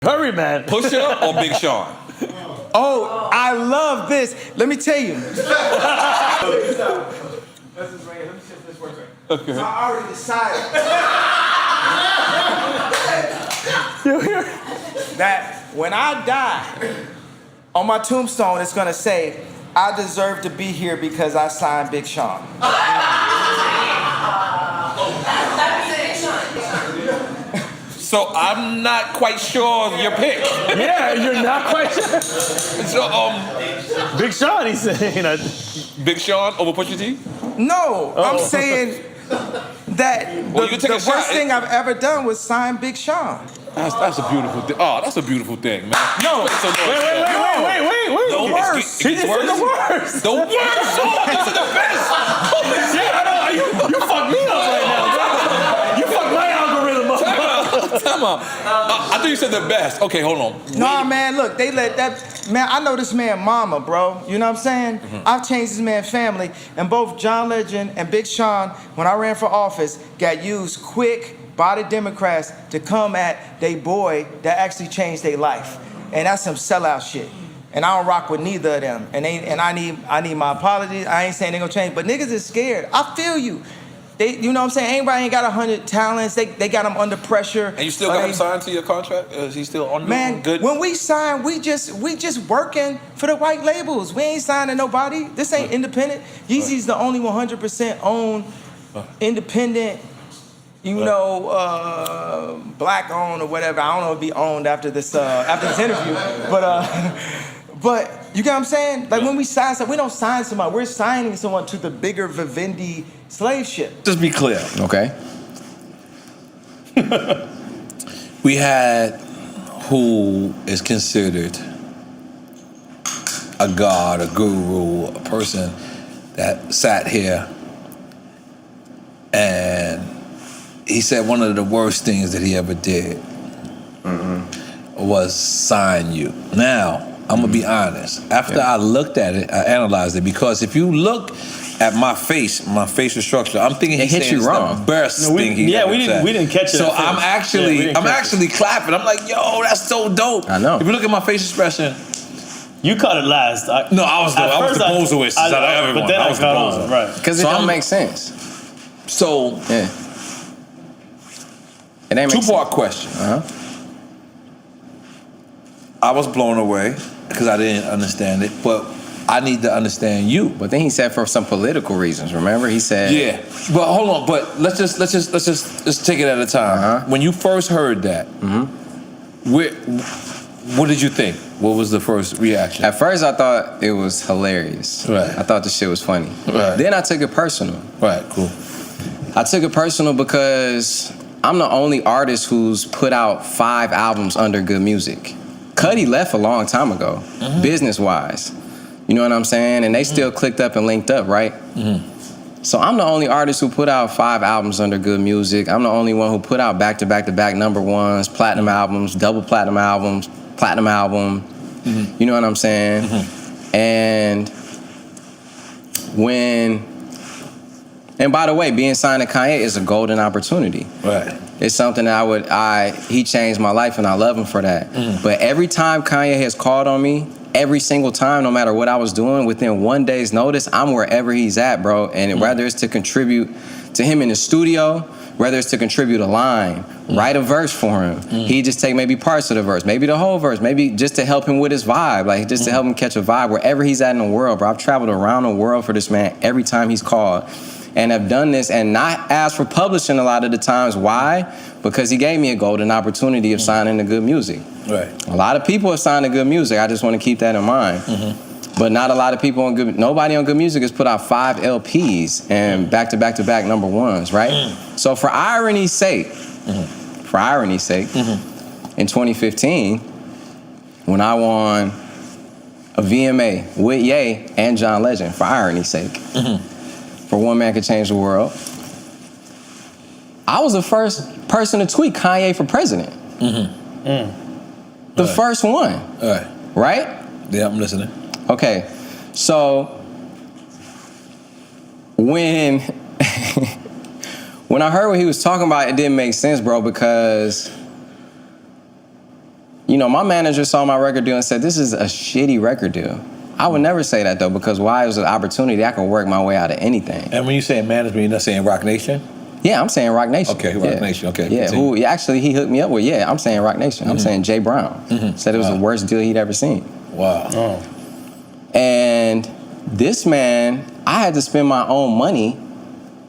Hurry, man. Pusha or Big Sean? Oh, I love this. Let me tell you. Okay. So I already decided that when I die, on my tombstone, it's gonna say, I deserve to be here because I signed Big Sean. So I'm not quite sure of your pick. Yeah, you're not quite sure. So Big Sean, he said, you know. Big Sean over Pusha T? No, I'm saying that the worst thing I've ever done was sign Big Sean. That's a beautiful thing. Oh, that's a beautiful thing, man. No, wait. The worst. He just said the worst. The worst. Oh, this is the best. Yeah, I know. You fucked me up right now. You fucked my algorithm up. Time out. I thought you said the best. Okay, hold on. Nah, man, look, they let that... Man, I know this man mama, bro. You know what I'm saying? Mm-hmm. I've changed this man's family. And both John Legend and Big Sean, when I ran for office, got used quick by the Democrats to come at they boy that actually changed their life. And that's some sellout shit. And I don't rock with neither of them. And I need my apologies. I ain't saying they gonna change, but niggas is scared. I feel you. They, you know what I'm saying? Everybody ain't got 100 talents. They got them under pressure. And you still got him signed to your contract? Is he still on? Man, good? When we sign, we just working for the white labels. We ain't signing nobody. This ain't independent. Yeezy's the only 100% owned, independent, black owned or whatever. I don't know if he owned after this interview, but you get what I'm saying? Like when we sign something, we don't sign somebody. We're signing someone to the bigger Vivendi slave ship. Just be clear. Okay. We had who is considered a god, a guru, a person that sat here and he said one of the worst things that he ever did was sign you. Now, I'm gonna be honest. After I looked at it, I analyzed it, because if you look at my facial structure, I'm thinking he hit you wrong. The best thing he ever said. We didn't catch it. So I'm actually clapping. I'm like, yo, that's so dope. I know. If you look at my face expression, you caught it last. I was the poserist out of everyone. But then I caught on, right? Because it don't make sense. So yeah, it ain't make two-part question. I was blown away because I didn't understand it, but I need to understand you. But then he said for some political reasons. Remember, he said, yeah. But hold on. But let's just take it at a time. When you first heard that, what did you think? What was the first reaction? At first, I thought it was hilarious. Right. I thought the shit was funny. Right. Then I took it personal. Right. Cool. I took it personal because I'm the only artist who's put out 5 albums under Good Music. Cudi left a long time ago, business-wise. You know what I'm saying? And they still clicked up and linked up, right? So I'm the only artist who put out 5 albums under Good Music. I'm the only one who put out back-to-back-to-back #1s, platinum albums, double platinum albums, platinum album. You know what I'm saying? And and by the way, being signed to Kanye is a golden opportunity. Right. It's something that he changed my life, and I love him for that. But every time Kanye has called on me, every single time, no matter what I was doing, within 1 day's notice, I'm wherever he's at, bro. And whether it's to contribute to him in the studio, whether it's to contribute a line, write a verse for him. He just take maybe parts of the verse, maybe the whole verse, maybe just to help him with his vibe, like just to help him catch a vibe wherever he's at in the world, bro. I've traveled around the world for this man every time he's called. And have done this and not asked for publishing a lot of the times. Why? Because he gave me a golden opportunity of signing to Good Music. Right. A lot of people have signed to Good Music. I just want to keep that in mind. But not a lot of people nobody on Good Music has put out 5 LPs and back-to-back-to-back #1s, right? So for irony's sake, in 2015, when I won a VMA with Ye and John Legend, for irony's sake, for One Man Could Change the World, I was the first person to tweet Kanye for president. The first one. Right? Yeah, I'm listening. Okay, so when I heard what he was talking about, it didn't make sense, bro, because you know, my manager saw my record deal and said, this is a shitty record deal. I would never say that though, because why? It was an opportunity. I could work my way out of anything. And when you say management, you're not saying Rock Nation? Yeah, I'm saying Rock Nation. Okay, Rock Nation. Okay. Yeah, who actually he hooked me up with. Yeah, I'm saying Rock Nation. I'm saying Jay Brown. Said it was the worst deal he'd ever seen. Wow. Oh. And this man, I had to spend my own money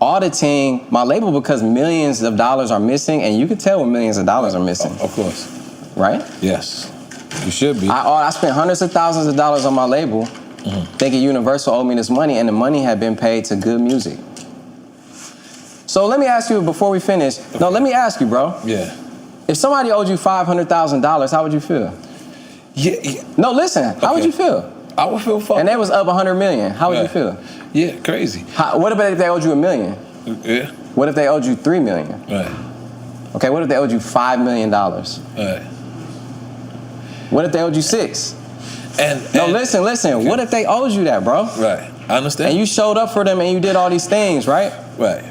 auditing my label because millions of dollars are missing, and you can tell when millions of dollars are missing. Of course. Right? Yes. You should be. I spent hundreds of thousands of dollars on my label, thinking Universal owed me this money, and the money had been paid to Good Music. So let me ask you before we finish. Okay. No, let me ask you, bro. Yeah. If somebody owed you $500,000, how would you feel? Yeah. No, listen. How would you feel? I would feel fucked. And they was up 100 million. How would you feel? Yeah, crazy. What about if they owed you $1 million? Yeah. What if they owed you $3 million? Right. Okay. What if they owed you $5 million? Right. What if they owed you $6? And listen. Okay. What if they owed you that, bro? Right. I understand. And you showed up for them and you did all these things, right? Right.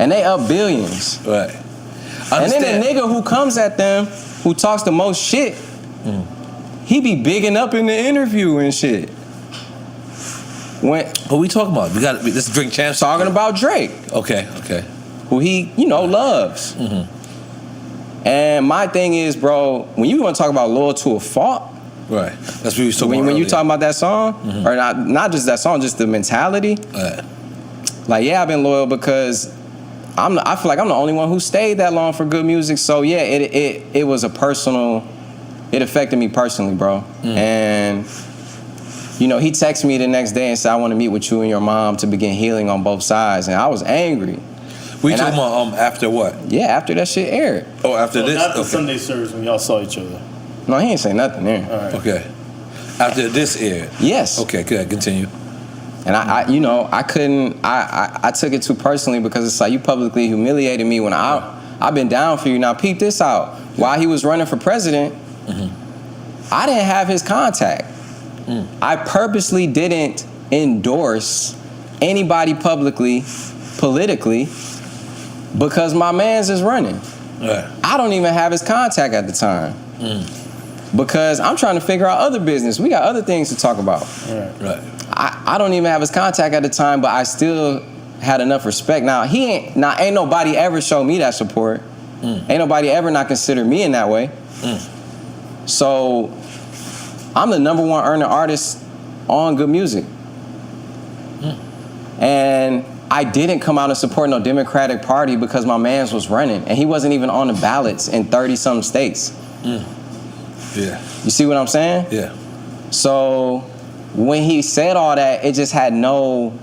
And they up billions. Right. And then the nigga who comes at them, who talks the most shit, he be bigging up in the interview and shit. What we talking about? This is Drink Champs. Talking about Drake. Okay. Who he, loves. And my thing is, bro, when you want to talk about loyal to a fault, right? That's what we was talking about. When you talking about that song, or not just that song, just the mentality. Right. Like, yeah, I've been loyal because I feel like I'm the only one who stayed that long for Good Music. So yeah, it was a personal. It affected me personally, bro. And he texted me the next day and said, I want to meet with you and your mom to begin healing on both sides. And I was angry. We talking about after what? Yeah, after that shit aired. Oh, after this? Not the Sunday service when y'all saw each other. No, he ain't say nothing there. All right. Okay. After this aired? Yes. Okay, good. Continue. And I couldn't, I took it too personally because it's like you publicly humiliated me when I've been down for you. Now peep this out. While he was running for president, I didn't have his contact. I purposely didn't endorse anybody publicly, politically, because my man's is running. Right. I don't even have his contact at the time. Because I'm trying to figure out other business. We got other things to talk about. Right. I don't even have his contact at the time, but I still had enough respect. Now ain't nobody ever showed me that support. Ain't nobody ever not considered me in that way. So I'm the #1 earning artist on Good Music. And I didn't come out and support no Democratic Party because my man's was running. And he wasn't even on the ballots in 30-some states. Yeah. You see what I'm saying? Yeah. So when he said all that, it just had no...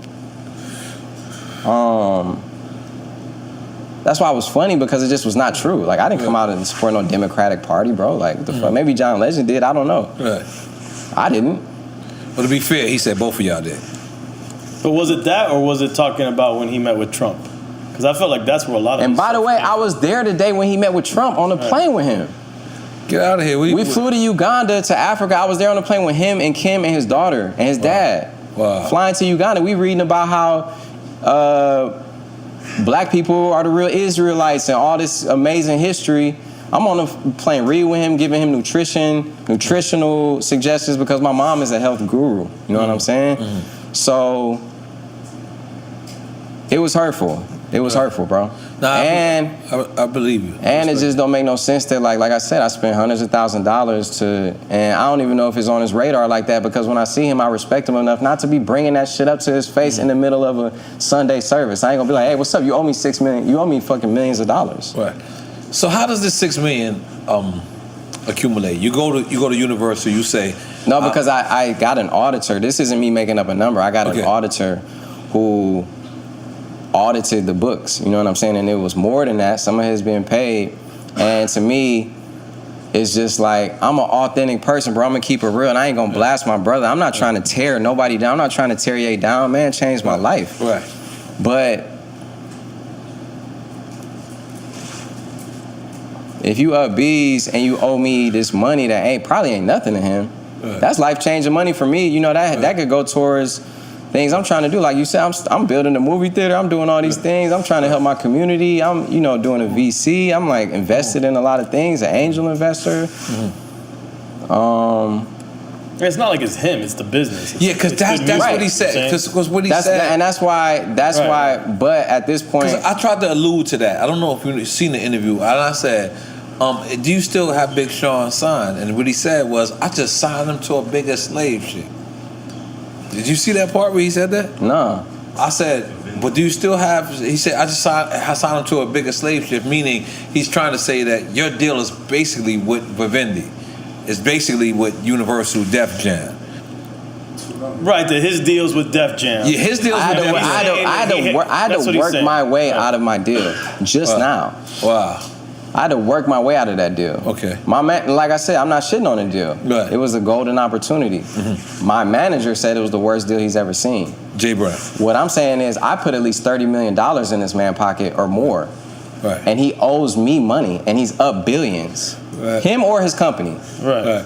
That's why it was funny, because it just was not true. Like, I didn't come out and support no Democratic Party, bro. Like, what the fuck? Maybe John Legend did. I don't know. Right. I didn't. But to be fair, he said both of y'all did. But was it that, or was it talking about when he met with Trump? Because I felt like that's where a lot of... And by the way, I was there the day when he met with Trump on the plane with him. Get out of here. We flew to Uganda, to Africa. I was there on the plane with him and Kim and his daughter and his dad. Wow. Flying to Uganda. We reading about how black people are the real Israelites and all this amazing history. I'm on the plane reading with him, giving him nutritional suggestions, because my mom is a health guru. You know what I'm saying? So it was hurtful. It was hurtful, bro. Nah, and I believe you. And it just don't make no sense that, like I said, I spent hundreds of thousands of dollars and I don't even know if it's on his radar like that, because when I see him, I respect him enough not to be bringing that shit up to his face in the middle of a Sunday service. I ain't gonna be like, hey, what's up? You owe me $6 million. You owe me fucking millions of dollars. Right. So how does this $6 million accumulate? You go to Universal. You say no, because I got an auditor. This isn't me making up a number. I got an auditor who audited the books. You know what I'm saying? And it was more than that. Some of it has been paid. And to me, it's just like, I'm an authentic person, bro. I'm gonna keep it real, and I ain't gonna blast my brother. I'm not trying to tear nobody down. I'm not trying to tear you down. Man changed my life. Right. But if you up B's and you owe me this money that probably ain't nothing to him, that's life-changing money for me. You know, that could go towards things I'm trying to do. Like you said, I'm building a movie theater. I'm doing all these things. I'm trying to help my community. I'm, doing a VC. I'm like invested in a lot of things, an angel investor. It's not like it's him; it's the business. Yeah, because that's what he said. Because what he said, and that's why. But at this point, I tried to allude to that. I don't know if you've seen the interview. And I said, "Do you still have Big Sean signed?" And what he said was, "I just signed him to a bigger slave ship." Did you see that part where he said that? No. I said, "But do you still have?" He said, "I signed him to a bigger slave ship," meaning he's trying to say that your deal is basically with Vivendi. It's basically with Universal Def Jam. Right, that his deal's with Def Jam. Yeah, his deal's with Def Jam. I had to work my way out of my deal just now. Wow. I had to work my way out of that deal. Okay. My man, like I said, I'm not shitting on the deal. Right. It was a golden opportunity. Mm-hmm. My manager said it was the worst deal he's ever seen. Jay Brown. What I'm saying is I put at least $30 million in this man's pocket or more. Right. And he owes me money and he's up billions. Right. Him or his company. Right.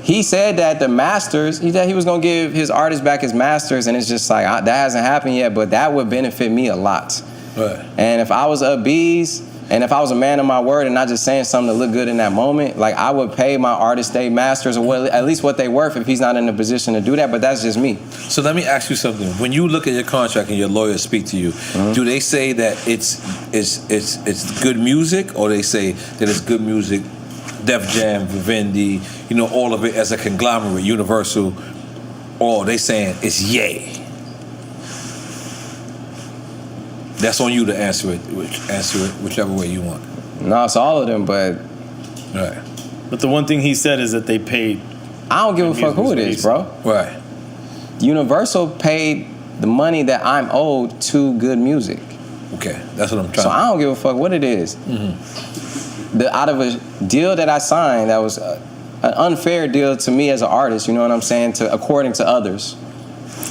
He said that the masters, he was going to give his artists back his masters, and it's just like, that hasn't happened yet, but that would benefit me a lot. Right. And if I was up B's, and if I was a man of my word and not just saying something to look good in that moment, like I would pay my artists their masters or at least what they worth if he's not in a position to do that, but that's just me. So let me ask you something. When you look at your contract and your lawyers speak to you, do they say that it's good music, or they say that it's good music, Def Jam, Vivendi, all of it as a conglomerate, Universal, or they saying it's yay? That's on you to answer it whichever way you want. No, it's all of them, but... Right. But the one thing he said is that they paid... I don't give a fuck who it is, bro. Right. Universal paid the money that I'm owed to Good Music. Okay, that's what I'm trying. So I don't give a fuck what it is. Mm-hmm. Out of a deal that I signed that was an unfair deal to me as an artist, you know what I'm saying, according to others.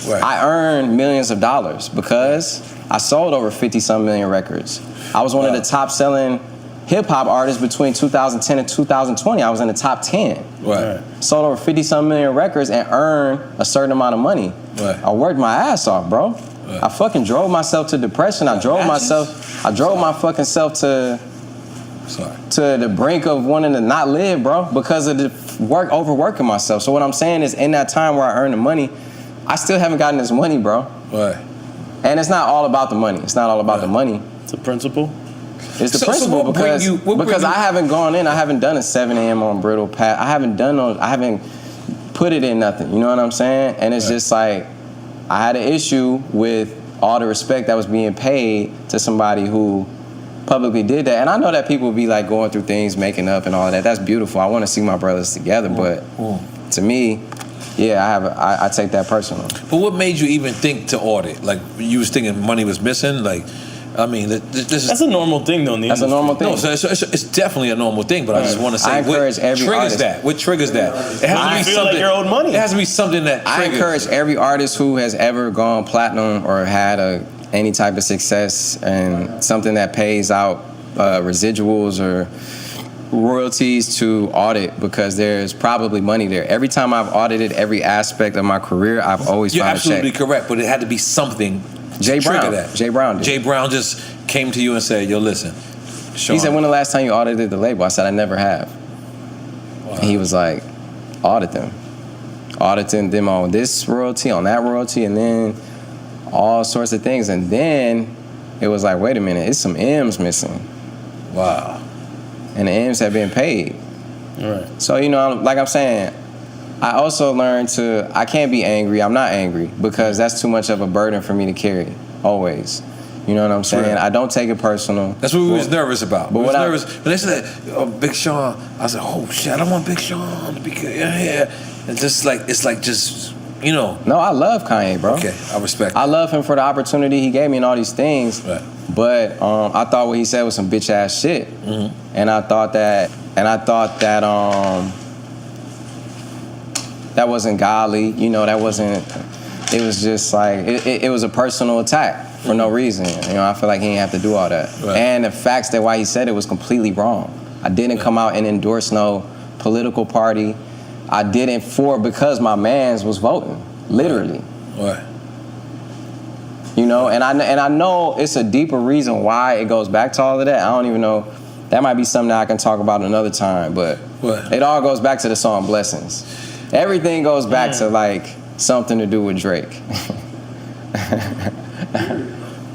Right. I earned millions of dollars because I sold over 50-some million records. I was one of the top-selling hip-hop artists between 2010 and 2020. I was in the top 10. Right. Sold over 50-some million records and earned a certain amount of money. Right. I worked my ass off, bro. Right. I fucking drove myself to depression. I drove my fucking self to the brink of wanting to not live, bro, because of the overworking myself. So what I'm saying is, in that time where I earned the money, I still haven't gotten this money, bro. Right. And it's not all about the money. It's not all about the money. It's a principle. It's the principle because I haven't gone in. I haven't done a 7 a.m. on Brittle Pat. I haven't put it in nothing. You know what I'm saying? And it's just like I had an issue with all the respect that was being paid to somebody who publicly did that. And I know that people be like going through things, making up and all that. That's beautiful. I want to see my brothers together. But to me, yeah, I take that personal. But what made you even think to audit? Like, you was thinking money was missing? Like, I mean, that's a normal thing, though. That's a normal thing. No, so it's definitely a normal thing. But I just want to say, I encourage every artist. What triggers that? It has to be something. Like your own money. It has to be something that triggers. I encourage every artist who has ever gone platinum or had any type of success and something that pays out residuals or royalties to audit, because there's probably money there. Every time I've audited every aspect of my career, I've always You're found a check. absolutely correct, but it had to be something. Jay Brown. That. Jay Brown did. Jay Brown just came to you and said, "Yo, listen, Sean." He said, "When the last time you audited the label?" I said, "I never have." Wow. And he was like, "Audit them, auditing them on this royalty, on that royalty, and then all sorts of things." And then it was like, "Wait a minute, it's some M's missing." Wow. And the M's have been paid. Right. So, like I'm saying, I also learned I can't be angry. I'm not angry because that's too much of a burden for me to carry, always. You know what I'm saying? Right. I don't take it personal. That's what we was nervous about. But we was nervous. When they said, Big Sean, I said, oh, shit, I don't want Big Sean to be here. It's just like, No, I love Kanye, bro. Okay, I respect I love him for the opportunity he gave me and all these things. Right. But I thought what he said was some bitch ass shit. Mm-hmm. And I thought that that wasn't godly. That wasn't, it was just like, it was a personal attack for no reason. I feel like he didn't have to do all that. Right. And the facts that why he said it was completely wrong. I didn't come out and endorse no political party. I didn't because my mans was voting, literally. Right. And I know it's a deeper reason why it goes back to all of that. I don't even know. That might be something that I can talk about another time, but What? It all goes back to the song Blessings. Everything goes back to like something to do with Drake.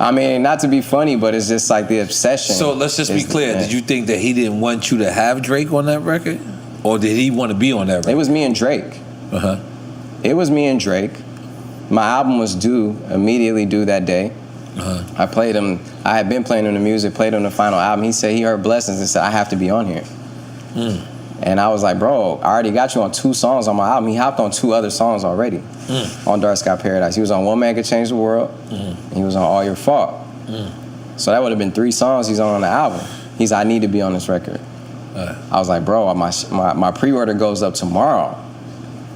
I mean, not to be funny, but it's just like the obsession. So let's just be clear. Did you think that he didn't want you to have Drake on that record? Or did he want to be on that record? It was me and Drake. Uh-huh. It was me and Drake. My album was immediately due that day. Uh-huh. I played him, I had been playing him the music, played him the final album. He said he heard Blessings and said, I have to be on here. And I was like, bro, I already got you on 2 songs on my album. He hopped on 2 other songs already on Dark Sky Paradise. He was on One Man Could Change the World, and he was on All Your Fault. So that would have been 3 songs he's on the album. He's I need to be on this record. I was like, bro, my pre-order goes up tomorrow.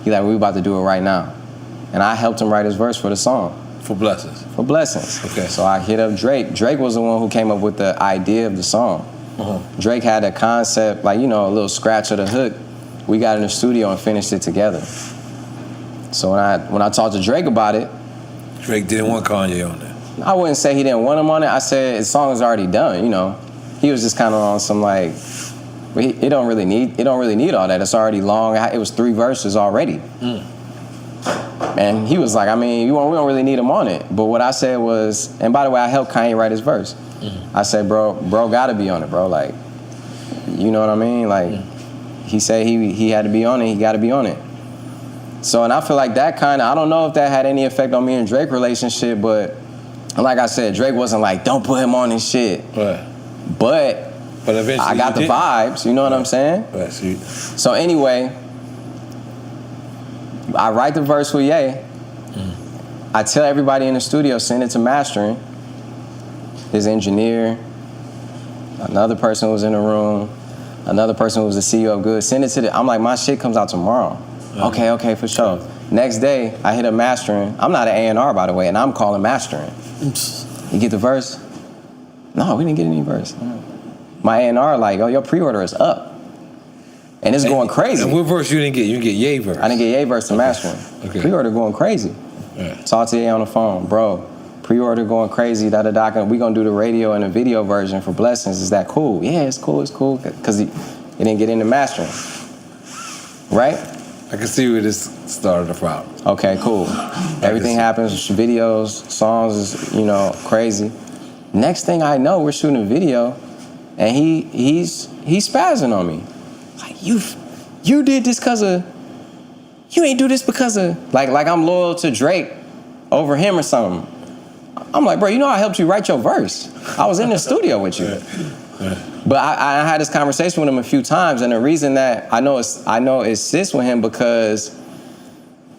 He's like, we about to do it right now. And I helped him write his verse for the song. For Blessings? For Blessings. Okay. So I hit up Drake. Drake was the one who came up with the idea of the song. Drake had a concept, like, you know, a little scratch of the hook. We got in the studio and finished it together. So when I talked to Drake about it, Drake didn't want Kanye on it. I wouldn't say he didn't want him on it. I said the song is already done, you know. He was just kind of on some like, it don't really need all that. It's already long. It was 3 verses already. And he was like, I mean, we don't really need him on it. But what I said was, and by the way, I helped Kanye write his verse. I said, bro gotta be on it, bro. Like, you know what I mean? Like, he said he had to be on it, he gotta be on it. So, and I feel like that kind of, I don't know if that had any effect on me and Drake relationship, but like I said, Drake wasn't like, don't put him on this shit. Right. But eventually I got the vibes, you know what I'm saying? Right, so anyway, I write the verse with Ye. I tell everybody in the studio, send it to mastering. His engineer, another person was in the room, another person who was the CEO of Good, send it to the, I'm like, my shit comes out tomorrow. Okay, for sure. Next day, I hit up mastering. I'm not an A&R, by the way, and I'm calling mastering. You get the verse? No, we didn't get any verse. My A&R like, oh, your pre-order is up. And it's going crazy. And what verse you didn't get? You didn't get Ye verse? I didn't get Ye verse to mastering. Okay. Pre-order going crazy. Talk to Ye on the phone, bro. Pre-order going crazy, we gonna do the radio and the video version for Blessings. Is that cool? Yeah, it's cool. Because he didn't get into mastering. Right? I can see where this started from. Okay, cool. Everything happens, videos, songs is, you know, crazy. Next thing I know, we're shooting a video, and he's spazzing on me. Like, you did this because of, you ain't do this because of, like I'm loyal to Drake over him or something. I'm like, bro, you know I helped you write your verse. I was in the studio with you. But I had this conversation with him a few times, and the reason that I know it sits with him because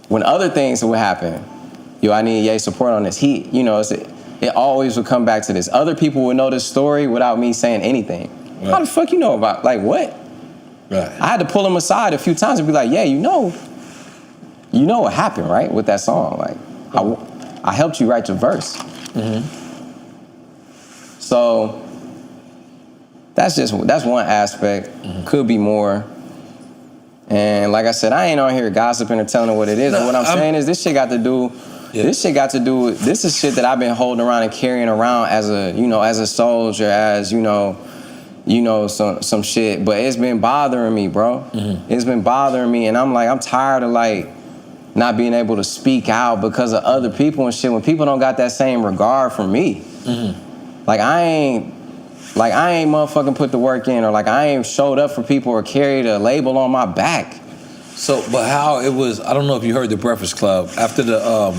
when other things would happen, I need Ye's support on this. It always would come back to this. Other people would know this story without me saying anything. Right. How the fuck you know about, like, what? Right. I had to pull him aside a few times and be like, yeah, you know what happened, right, with that song. Like, I helped you write your verse. So that's one aspect. Could be more. And like I said, I ain't on here gossiping or telling her what it is. But what I'm saying is this shit got to do. Yeah. This is shit that I've been holding around and carrying around as a soldier, as some shit. But it's been bothering me, bro. It's been bothering me, and I'm tired of like not being able to speak out because of other people and shit. When people don't got that same regard for me, like I ain't motherfucking put the work in, or like I ain't showed up for people or carried a label on my back. So, but how it was, I don't know if you heard the Breakfast Club, after the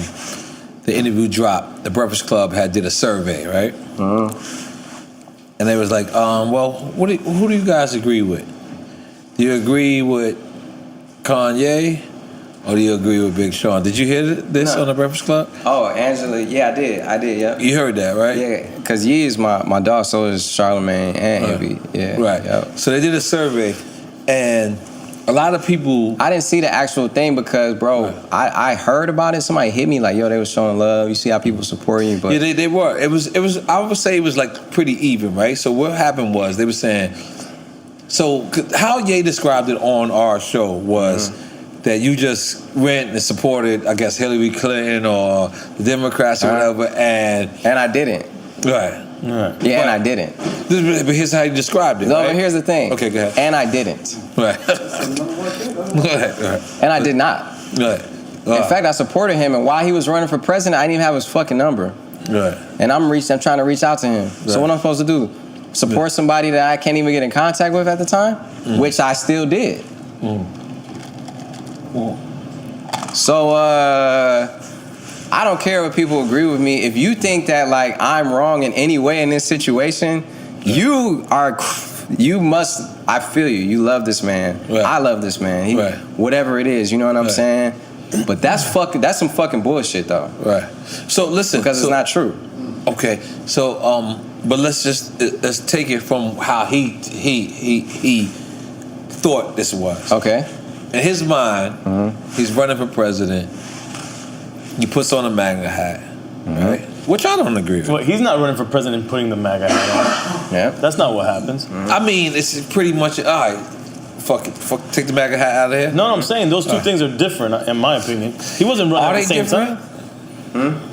interview dropped, the Breakfast Club did a survey, right? And they was like, well, who do you guys agree with? Do you agree with Kanye, or do you agree with Big Sean? Did you hear this on the Breakfast Club? Oh, Angela, yeah, I did, yeah. You heard that, right? Yeah, because Ye is my dog, so is Charlamagne and Envy, yeah. Right, yep. So they did a survey, and a lot of people... I didn't see the actual thing because, bro, I heard about it. Somebody hit me like, yo, they was showing love. You see how people support you, but... Yeah, they were. It was. I would say it was like pretty even, right? So what happened was, they were saying... So how Ye described it on our show was that you just went and supported, I guess, Hillary Clinton or the Democrats or whatever, and I didn't. Right. Yeah, and I didn't. But here's how you described it. No, right? but here's the thing. Okay, go ahead. And I didn't. Right. Go ahead. And I did not. Go ahead. In fact, I supported him, and while he was running for president, I didn't even have his fucking number. Right. And I'm trying to reach out to him. Right. So what I'm supposed to do? Support somebody that I can't even get in contact with at the time, which I still did. So I don't care what people agree with me. If you think that like I'm wrong in any way in this situation, you must. I feel you. You love this man. Right. I love this man. Whatever it is, you know what I'm saying. But that's some fucking bullshit though. Right. So listen, because it's not true. Okay. So but let's take it from how he thought this was. Okay. In his mind, he's running for president. He puts on a MAGA hat, right? Which I don't agree with. Well, he's not running for president putting the MAGA hat on. Yeah. That's not what happens. I mean, it's pretty much, all right, fuck, take the MAGA hat out of here. No, I'm saying those two things are different, in my opinion. He wasn't running at the same time.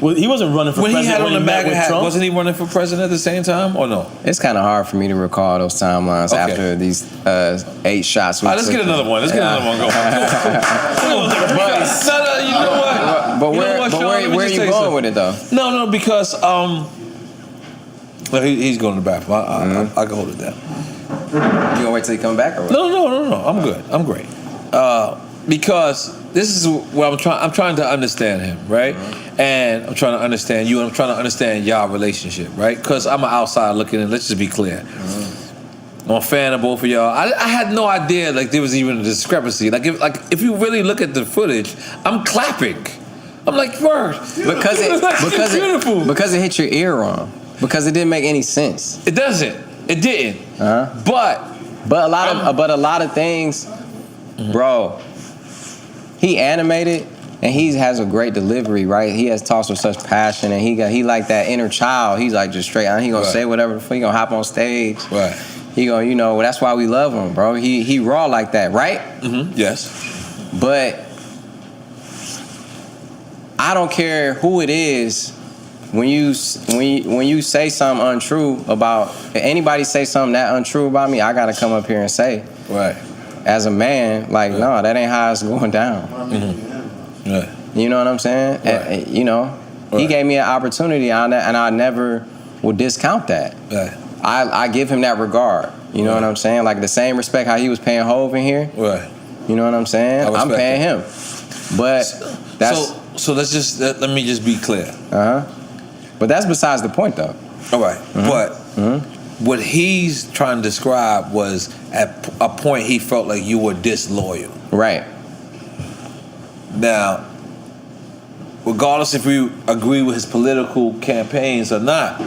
Well, he wasn't running for president when he had on the MAGA hat. Trump. Wasn't he running for president at the same time, or no? It's kind of hard for me to recall those timelines after these 8 shots. All right, let's get another one. Let's get another one. Go. You know what? But where are you going with it though? No, because he's going to the bathroom. I can hold it down. You gonna wait till he come back or what? No. I'm good. I'm great. Because this is what I'm trying to understand him, right? And I'm trying to understand you, and I'm trying to understand y'all relationship, right? Because I'm an outsider looking in. Let's just be clear. I'm a fan of both of y'all. I had no idea like there was even a discrepancy. Like if you really look at the footage, I'm clapping. I'm like, word. Because it hit your ear wrong. Because it didn't make any sense. It doesn't. It didn't. But a lot of things, bro. He animated and he has a great delivery, right? He has talks with such passion, and he like that inner child. He's like just straight on. He gonna say whatever the fuck. He gonna hop on stage. Right. He gonna, that's why we love him, bro. He raw like that, right? Yes. But I don't care who it is. When you say something untrue about, if anybody say something that untrue about me, I gotta come up here and say, right. As a man, like, no, that ain't how it's going down. Right. You know what I'm saying? Right. He gave me an opportunity on that, and I never will discount that. Right. I give him that regard. You know what I'm saying? Like the same respect how he was paying Hove in here. Right. You know what I'm saying? I'm paying him. But that's so let me just be clear. But that's besides the point, though. All right. But what he's trying to describe was at a point he felt like you were disloyal. Right. Now, regardless if you agree with his political campaigns or not,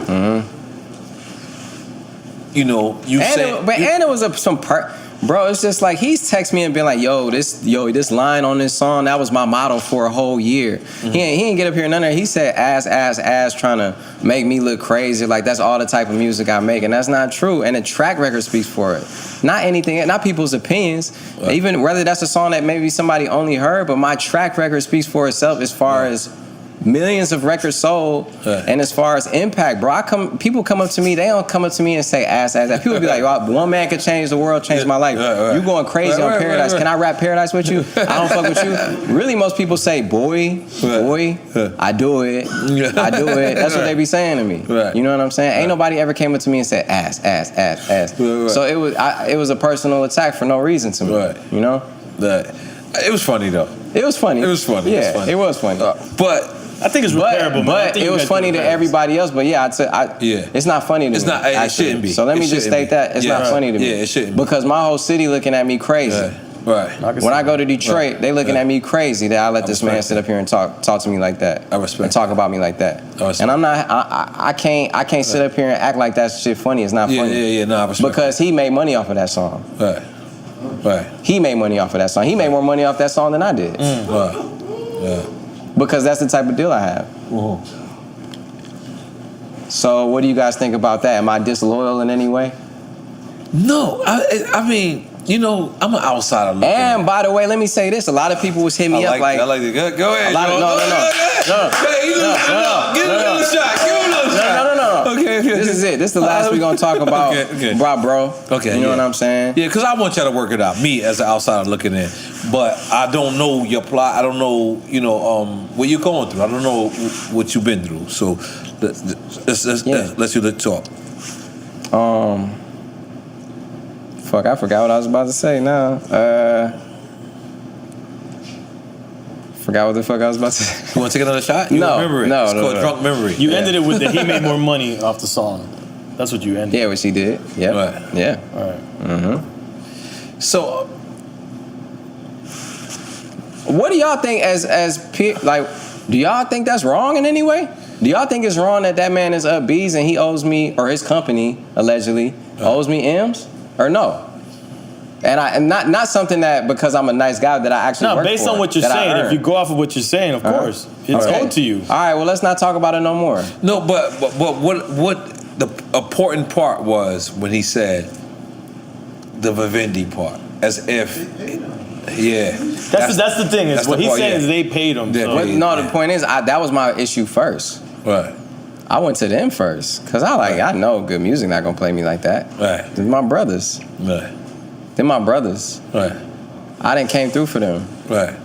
it was some part. Bro, it's just like he's texted me and been like, this line on this song, that was my motto for a whole year. He ain't get up here none of that. He said ass, trying to make me look crazy. Like that's all the type of music I make, and that's not true. And the track record speaks for it. Not anything, not people's opinions. Right. Even whether that's a song that maybe somebody only heard, but my track record speaks for itself as far as millions of records sold, and as far as impact, bro, people come up to me, they don't come up to me and say ass. People be like, one man could change the world, change my life. You going crazy on Paradise. Can I rap Paradise with you? I don't fuck with you. Really, most people say, boy, I do it. That's what they be saying to me. You know what I'm saying? Ain't nobody ever came up to me and said ass. So it was a personal attack for no reason to me. You know? It was funny though. It was funny. Yeah, it was funny. But I think it's repairable. But it was funny to everybody else. But it's not funny to me. It's not. It shouldn't be. So let me just state that it's not funny to me. Yeah, it shouldn't be. Because my whole city looking at me crazy. Right. When I go to Detroit, they looking at me crazy that I let this man sit up here and talk to me like that. I respect. And talk about me like that. And I'm not. I can't sit up here and act like that shit funny. It's not funny. Yeah. No, I respect. Because he made money off of that song. Right. He made money off of that song. He made more money off that song than I did. Because that's the type of deal I have. So what do you guys think about that? Am I disloyal in any way? No, I mean, You know, I'm an outsider looking. And by the way, let me say this: a lot of people was hitting me up like, I like it. Go ahead. A lot of, no. Give him another shot. No. Okay. This is it. This is the last we're gonna talk about, bro. Okay. You know what I'm saying? Yeah, because I want y'all to work it out. Me as an outsider looking in, but I don't know your plot. I don't know, what you're going through. I don't know what you've been through. So let's do the talk. Fuck, I forgot what I was about to say now. Forgot what the fuck I was about to say. You want to take another shot? No, remember it. no, It's no, called no. drunk memory. You ended it with the he made more money off the song. That's what you ended. Yeah, which he did. Yep. Right. Yeah. All right. Mm-hmm. So, what do y'all think do y'all think that's wrong in any way? Do y'all think it's wrong that man is up B's and he owes me, or his company allegedly owes me M's, or no? And not something that because I'm a nice guy that I actually work based for, on what you're that I saying. earn. If you go off of what you're saying, of course, it's owed to you. All right, well, let's not talk about it no more. No, but what the important part was when he said the Vivendi part, as if, That's the thing. Is what he's saying is they paid him. The point is that was my issue first. Right. I went to them first because I know good music not gonna play me like that. Right. They're my brothers. Right. They're my brothers. Right. I didn't came through for them. Right.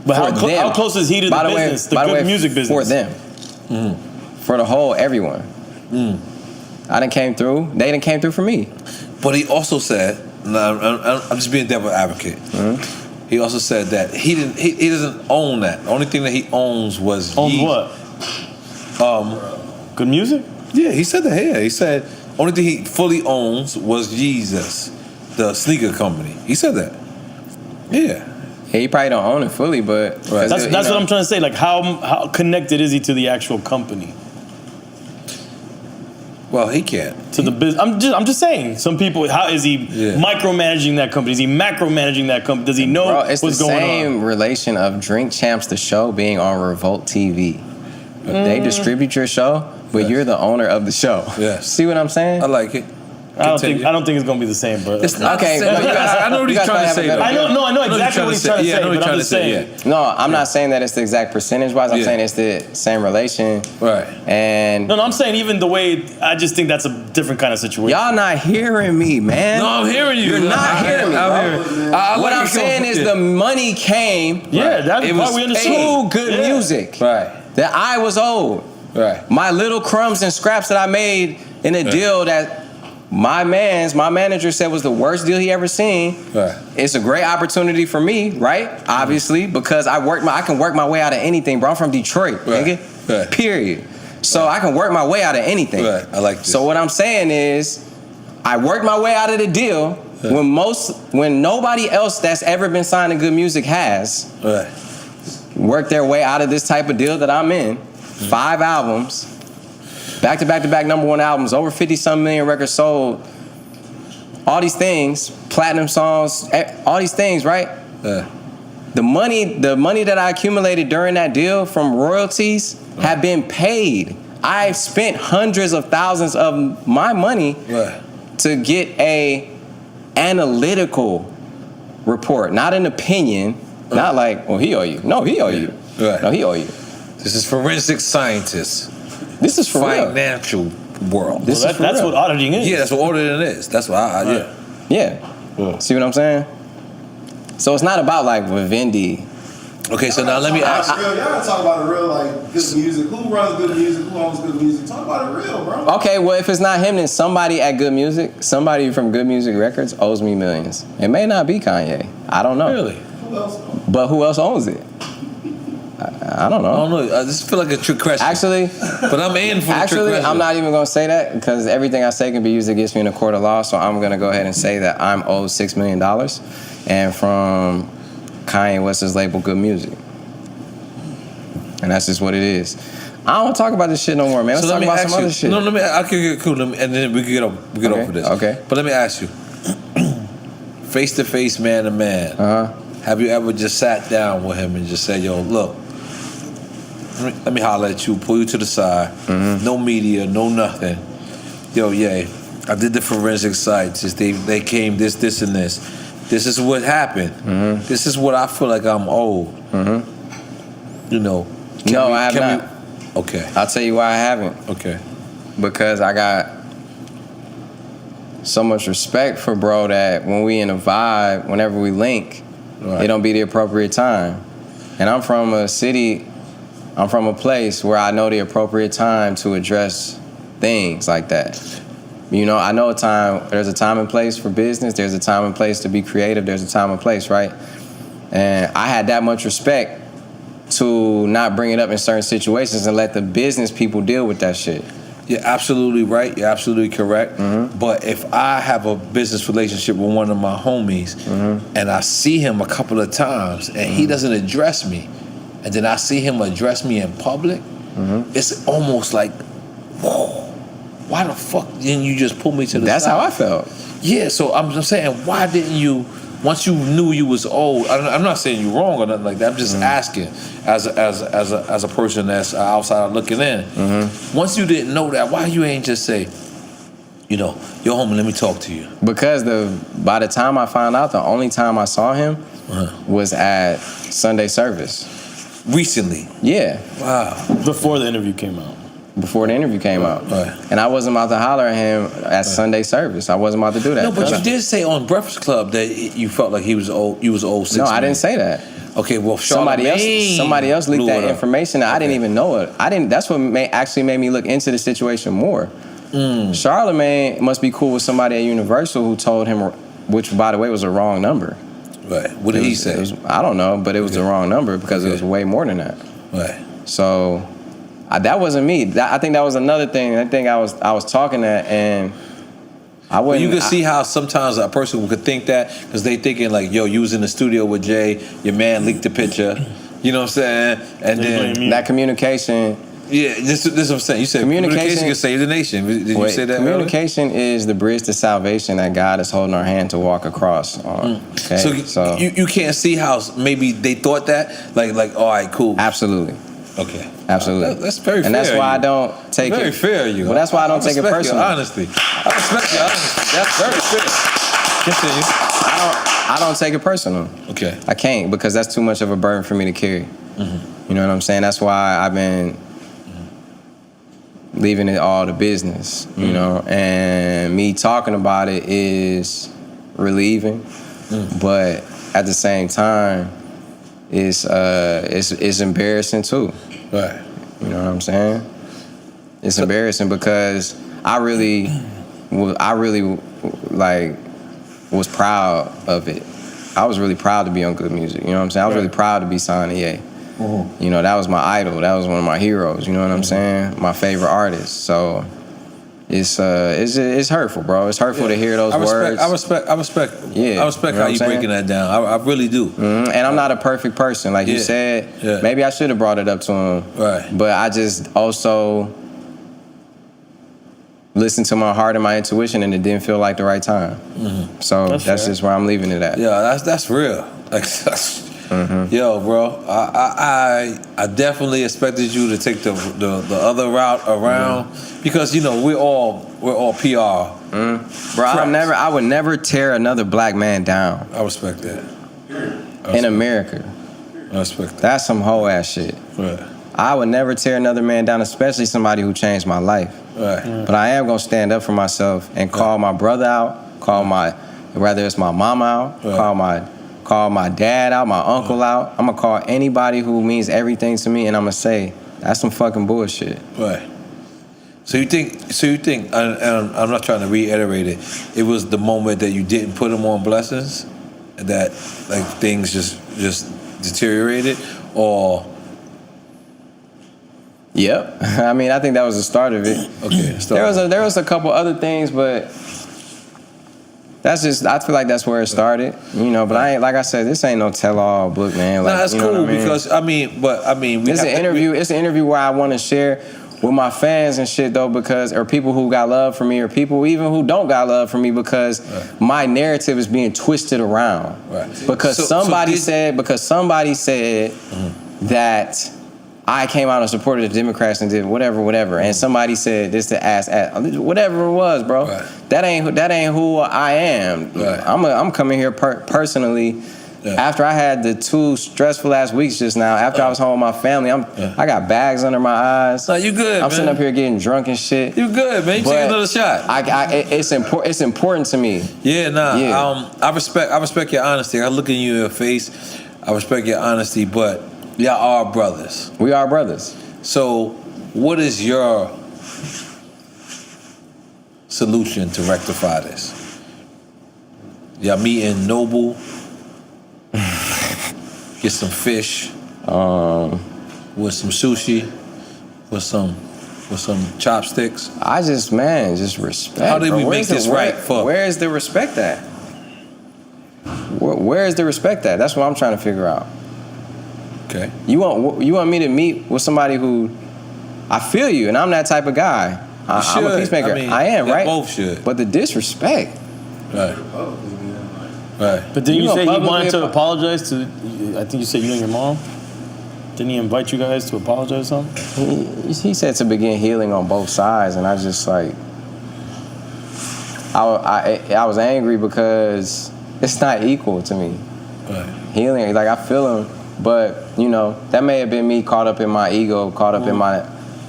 But how close is he to the business, the good music business? For them. For the whole everyone. I didn't came through. They didn't came through for me. But he also said, I'm just being devil advocate. He also said that he doesn't own that. The only thing that he owns was what? Good music? Yeah, he said that. Yeah, he said only thing he fully owns was Jesus, the sneaker company. He said that. Yeah. He probably don't own it fully, but that's what I'm trying to say. Like, how connected is he to the actual company? Well, he can't. To the business. I'm just saying. Some people. How is he micromanaging that company? Is he macromanaging that company? Does he know what's going on? It's the same relation of Drink Champs, the show, being on Revolt TV. They distribute your show, but you're the owner of the show. Yes. See what I'm saying? I like it. I don't think it's gonna be the same, but it's not okay. I know what he's trying to say. I know exactly what he's trying to say. But I'm just saying. No, I'm not saying that it's the exact percentage wise. I'm saying it's the same relation. Right. And no, I'm saying even the way. I just think that's a different kind of situation. Y'all not hearing me, man. No, I'm hearing you. You're not hearing me, bro. What I'm saying is the money came. Yeah, that's why we understood. To good music. Right. That I was owed. Right. My little crumbs and scraps that I made in a deal that my manager said was the worst deal he ever seen. Right. It's a great opportunity for me, right? Obviously, because I can work my way out of anything, bro. I'm from Detroit, nigga. Right. Period. So I can work my way out of anything. Right. I like this. So what I'm saying is, I worked my way out of the deal when nobody else that's ever been signed to good music has worked their way out of this type of deal that I'm in. 5 albums. Back to back to back #1 albums, over 50-some million records sold. All these things, platinum songs, all these things, right? The money that I accumulated during that deal from royalties have been paid. I've spent hundreds of thousands of my money to get a analytical report, not an opinion, not like, well, he owe you. No, he owe you. Right. No, he owe you. This is forensic scientists. This is for financial world. That's what auditing is. Yeah, that's what auditing is. That's what Yeah. See what I'm saying? So it's not about like Vivendi. Okay, so now let me ask. Y'all gotta talk about it real, like good music. Who runs good music? Who owns good music? Talk about it real, bro. Okay, well, if it's not him, then somebody at Good Music, somebody from Good Music Records owes me millions. It may not be Kanye. I don't know. Really? Who else? But who else owns it? I don't know. I don't know. I just feel like a trick question. Actually, but I'm in for the trick question. I'm not even going to say that because everything I say can be used against me in a court of law. So I'm going to go ahead and say that I'm owed $6 million and from Kanye West's label Good Music. And that's just what it is. I don't want to talk about this shit no more, man. Let's talk about some other shit. No, okay, cool. And then we can get over this. Okay. But let me ask you, face to face, man to man. Have you ever just sat down with him and just said, "Yo, look, let me holler at you, pull you to the side, no media, no nothing. Yo, I did the forensic sites. They came this and this. This is what happened. This is what I feel like I'm owed. You know. I have not. Okay. I'll tell you why I haven't. Okay. Because I got so much respect for bro that when we in a vibe, whenever we link, it don't be the appropriate time. And I'm from a place where I know the appropriate time to address things like that. You know, I know there's a time and place for business, there's a time and place to be creative, there's a time and place, right? And I had that much respect to not bring it up in certain situations and let the business people deal with that shit. You're absolutely right. You're absolutely correct. But if I have a business relationship with one of my homies and I see him a couple of times and he doesn't address me, and then I see him address me in public, it's almost like, whoa, why the fuck didn't you just pull me to the side? That's how I felt. Yeah, so I'm just saying, why didn't you, once you knew you was old, I'm not saying you're wrong or nothing like that, I'm just asking as a person that's outside looking in. Once you didn't know that, why you ain't just say, you know, yo homie, let me talk to you? Because by the time I found out, the only time I saw him was at Sunday service. Recently? Yeah. Wow. Before the interview came out. Before the interview came out. Right. And I wasn't about to holler at him at Sunday service. I wasn't about to do that. No, but you did say on Breakfast Club that you felt like he was old. You was old. No, I didn't say that. Okay, well, somebody else leaked that information. I didn't even know it. That's what actually made me look into the situation more. Charlamagne must be cool with somebody at Universal who told him, which by the way was a wrong number. Right. What did he say? I don't know, but it was the wrong number because it was way more than that. Right. So that wasn't me. I think that was another thing. I think I was talking that, and I wouldn't. But you can see how sometimes a person could think that because they thinking like, yo, you was in the studio with Jay, your man leaked the picture. You know what I'm saying? And then that communication. Yeah, this is what I'm saying. You said communication can save the nation. Did you say that? Communication is the bridge to salvation that God is holding our hand to walk across on. Okay? So you can't see how maybe they thought that? Like all right, cool. Absolutely. Okay. Absolutely. That's very fair. And that's why I don't take very it. Very fair, you. Well, that's why I don't take it personally. I respect your honesty. That's very fair. Continue. I don't take it personal. Okay. I can't because that's too much of a burden for me to carry. You know what I'm saying? That's why I've been leaving it all to business, you know, and me talking about it is relieving, but at the same time, it's embarrassing too. Right. You know what I'm saying? It's embarrassing because I really like was proud of it. I was really proud to be on Good Music. You know what I'm saying? I was really proud to be signed to Ye. You know, that was my idol. That was one of my heroes. You know what I'm saying? My favorite artist. So it's hurtful, bro. It's hurtful to hear those words. I respect. Yeah, I respect how you breaking that down. I really do. And I'm not a perfect person, like you said. Yeah. Maybe I should have brought it up to him. Right. But I just also listened to my heart and my intuition, and it didn't feel like the right time. So that's just where I'm leaving it at. Yeah, that's real. Like. Yo, bro, I definitely expected you to take the other route around because you know we're all PR. Bro, I would never tear another black man down. I respect that. In America. I respect that. That's some hoe ass shit. Right. I would never tear another man down, especially somebody who changed my life. Right. But I am gonna stand up for myself and call my brother out, whether it's my mama out, call my dad out, my uncle out. I'm gonna call anybody who means everything to me, and I'm gonna say that's some fucking bullshit. Right. So you think, and I'm not trying to reiterate it. It was the moment that you didn't put him on blessings, that like things just deteriorated, or. Yep. I mean, I think that was the start of it. Okay. There was a couple other things, but. I feel like that's where it started, you know. But I ain't, like I said, this ain't no tell-all book, man. Like, that's cool because I mean, it's an interview. It's an interview where I want to share with my fans and shit though, or people who got love for me, or people even who don't got love for me, because my narrative is being twisted around. Right. Because somebody said that I came out and supported the Democrats and did whatever, and somebody said this to ask whatever it was, bro. Right. That ain't who I am. Right. I'm coming here personally. Yeah. After I had the 2 stressful ass weeks just now, after I was home with my family, I got bags under my eyes. No, you good, I'm sitting up here getting drunk and shit. You good, man. You take another shot. It's important to me. Yeah, nah. Yeah. I respect your honesty. I look in your face. I respect your honesty, but y'all are brothers. We are brothers. So, what is your solution to rectify this? Y'all meeting Noble? Get some fish, with some sushi, with some chopsticks. I just respect. How did we make this right? Where is the respect at? Where is the respect at? That's what I'm trying to figure out. Okay. You want me to meet with somebody who I feel you, and I'm that type of guy. I'm a peacemaker. I am, right? Both should. But the disrespect. Right. Right. But didn't you say he wanted to apologize to? I think you said you and your mom. Didn't he invite you guys to apologize or something? He said to begin healing on both sides, and I just like I was angry because it's not equal to me. Right. Healing, like I feel him, but that may have been me caught up in my ego, caught up in my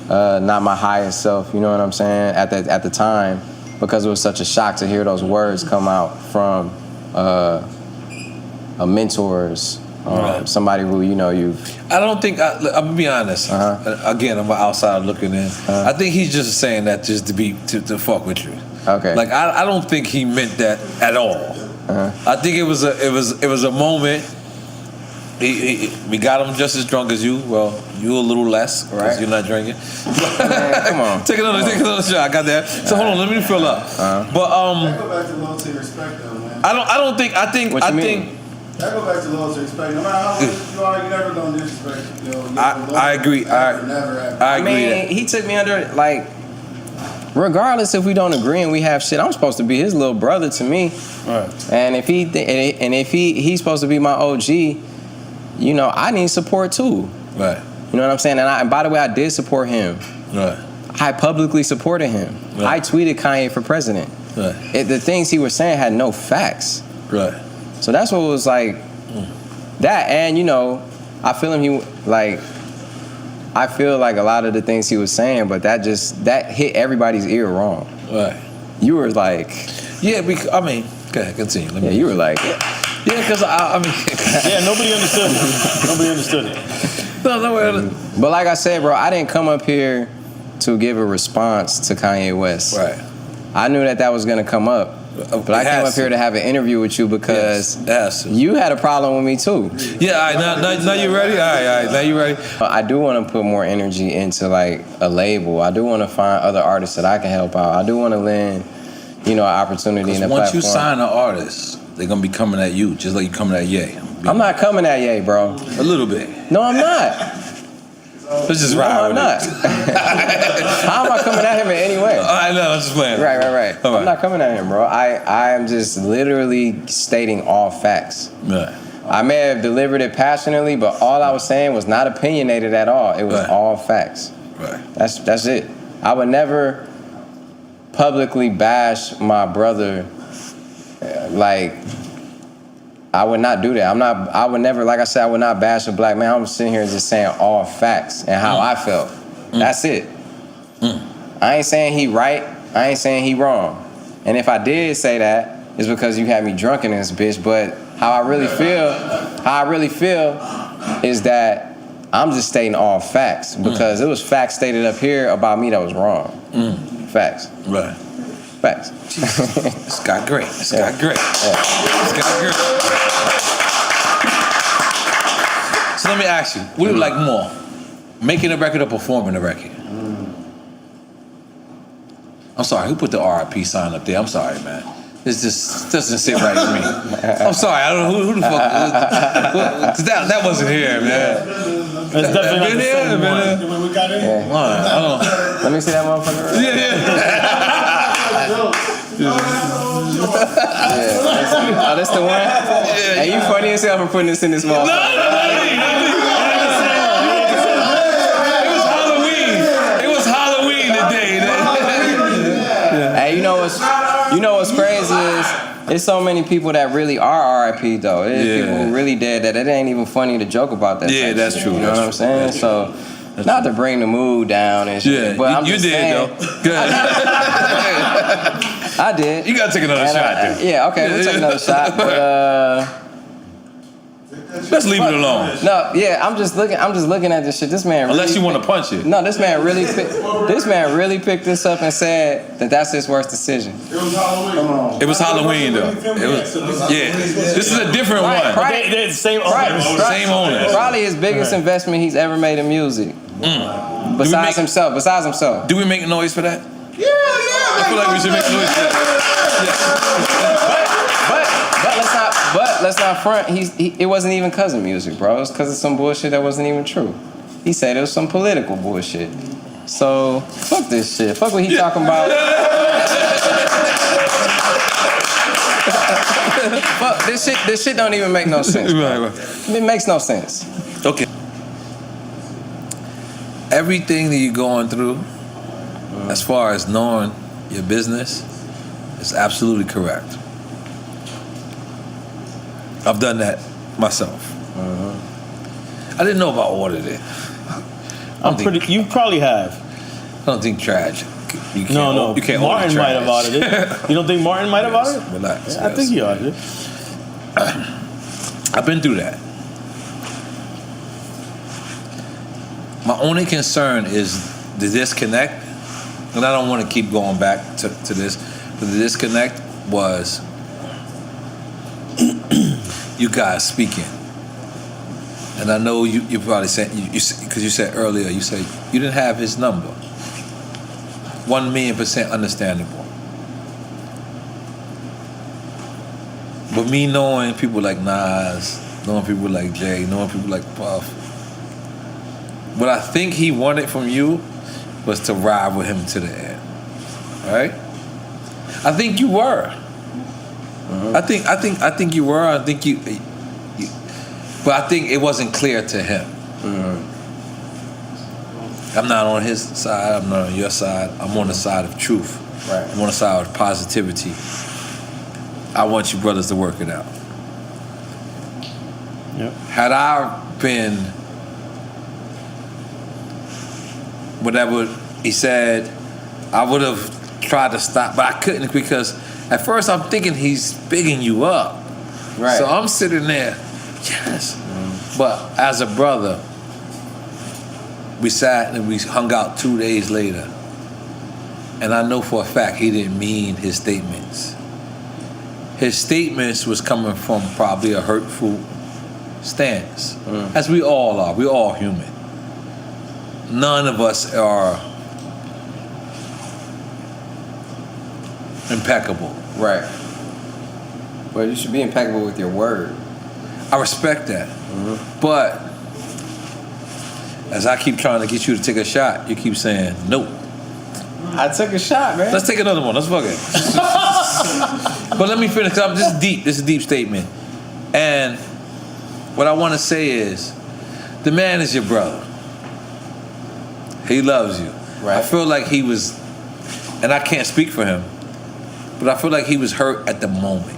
not my highest self. You know what I'm saying? At the time, because it was such a shock to hear those words come out from a mentor's. Right. Somebody who you've. I don't think I'm gonna be honest. Again, I'm outside looking in. I think he's just saying that just to fuck with you. Okay. Like I don't think he meant that at all. I think it was a moment. We got him just as drunk as you. Well, you a little less because you're not drinking. Man, come on. Take another shot. I got that. So hold on, let me fill up. But I go back to loyalty and respect though, man. I think. That go back to loyalty and respect. No matter how much you are, you're never gonna disrespect. I agree. I agree. He took me under regardless if we don't agree and we have shit. I'm supposed to be his little brother to me. Right. And if he's supposed to be my OG, I need support too. Right. You know what I'm saying? And by the way, I did support him. Right. I publicly supported him. Right. I tweeted Kanye for president. Right. The things he was saying had no facts. Right. So that's what was like. That, and I feel him. I feel like a lot of the things he was saying, but that hit everybody's ear wrong. Right. You were like, yeah. Go ahead, continue. You were like, yeah, because yeah, nobody understood it. Nobody understood it. No. But like I said, bro, I didn't come up here to give a response to Kanye West. Right. I knew that was gonna come up. But I came up here to have an interview with you because you had a problem with me too. Yeah, all right, now you ready? All right, now you ready? I do want to put more energy into a label. I do want to find other artists that I can help out. I do want to lend, an opportunity in a platform. Once you sign an artist, they're gonna be coming at you, just like you coming at Ye. I'm not coming at Ye, bro. A little bit. No, I'm not. Let's just ride. No, I'm not. How am I coming at him in any way? I know, I'm just playing. Right. I'm not coming at him, bro. I am just literally stating all facts. Right. I may have delivered it passionately, but all I was saying was not opinionated at all. It was all facts. Right. That's it. I would never publicly bash my brother. I would not do that. I would never, like I said, I would not bash a black man. I'm sitting here just saying all facts and how I felt. That's it. I ain't saying he right. I ain't saying he wrong. And if I did say that, it's because you had me drunk in this bitch. But how I really feel is that I'm just stating all facts because it was facts stated up here about me that was wrong. Facts. Right. Facts. It's got great. It's got great. So let me ask you, what do you like more? Making a record or performing a record? I'm sorry, who put the RIP sign up there? I'm sorry, man. This just doesn't sit right with me. I'm sorry, I don't know who the fuck. That wasn't here, man. That's definitely not the same man. When we got in, I don't. Let me see that motherfucker. Oh, that's the one? Hey, you funny as hell for putting this in this motherfucker. You know what's crazy is there's so many people that really are RIP though. There's people who really dead that it ain't even funny to joke about that. Yeah, that's true. You know what I'm saying? So not to bring the mood down and shit. But I'm you just did saying, though. Good. I did. You gotta take another shot, dude. Yeah, okay, we'll take another shot. But let's leave it alone. No, yeah, I'm just looking at this shit. This man unless you want to punch it. No, this man really picked this up and said that that's his worst decision. It was Halloween. It was Halloween though. This is a different one. Right. They're the same owners. Same owners. Probably his biggest investment he's ever made in music. Besides himself. Do we make noise for that? Yeah. I feel like we should make noise for that. But let's not front. It wasn't even cause of music, bro. It was cause of some bullshit that wasn't even true. He said it was some political bullshit. So fuck this shit. Fuck what he talking about. Fuck this shit. This shit don't even make no sense. Right. It makes no sense. Okay. Everything that you're going through, as far as knowing your business, is absolutely correct. I've done that myself. I didn't know about Audit. You probably have. I don't think tragic. You can't, No. You can't Martin might have audited. You don't think Martin might have audited? Relax. I think he audited. I've been through that. My only concern is the disconnect, and I don't want to keep going back to this, but the disconnect was you guys speaking. And I know you probably said, because you said earlier, you said you didn't have his number. 1,000,000% understandable. But me knowing people like Nas, knowing people like Jay, knowing people like Puff, what I think he wanted from you was to ride with him to the end. Right? I think you were. I think you were. I think you but I think it wasn't clear to him. I'm not on his side. I'm not on your side. I'm on the side of truth. Right. I'm on the side of positivity. I want you brothers to work it out. Yep. Had I been whatever he said, I would have tried to stop, but I couldn't, because at first I'm thinking he's bigging you up. Right. So I'm sitting there, yes. But as a brother, we sat and we hung out 2 days later. And I know for a fact he didn't mean his statements. His statements was coming from probably a hurtful stance. As we all are. We're all human. None of us are impeccable. Right. But you should be impeccable with your word. I respect that. But as I keep trying to get you to take a shot, you keep saying no. I took a shot, man. Let's take another one. Let's fuck it. But let me finish, because this is deep. This is a deep statement. And what I want to say is, the man is your brother. He loves you. Right. I feel like he was, and I can't speak for him, but I feel like he was hurt at the moment.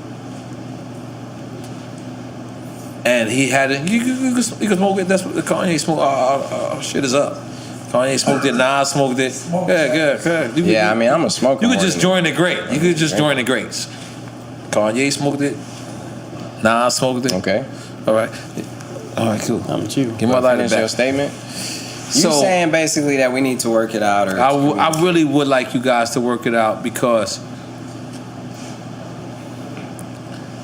And he had it. You can smoke it. That's what Kanye smoked. Shit is up. Kanye smoked it. Nas smoked it. Good. I mean, I'm a smoker. You could just join the great. You could just join the greats. Kanye smoked it. Nas smoked it. Okay. All right, cool. I'm with you. Give my lighter Finish back. your statement. You saying basically that we need to work it out, or I really would like you guys to work it out, because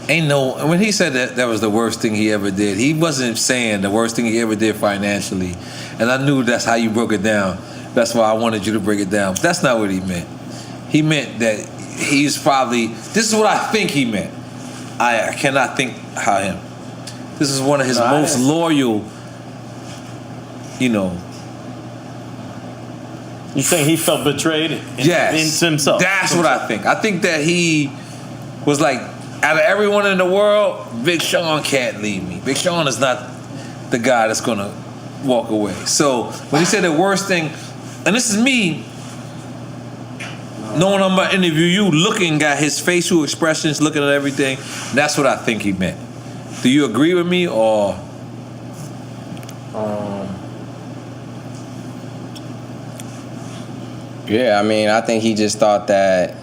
when he said that was the worst thing he ever did, he wasn't saying the worst thing he ever did financially. And I knew that's how you broke it down. That's why I wanted you to break it down. But that's not what he meant. He meant that he's probably, this is what I think he meant. I cannot think how him. This is one of his most loyal, You saying he felt betrayed into himself? That's what I think. I think that he was like, out of everyone in the world, Big Sean can't leave me. Big Sean is not the guy that's gonna walk away. So when he said the worst thing, and this is me, Knowing I'm about to interview you, looking at his facial expressions, looking at everything, that's what I think he meant. Do you agree with me or? Yeah, I mean, I think he just thought that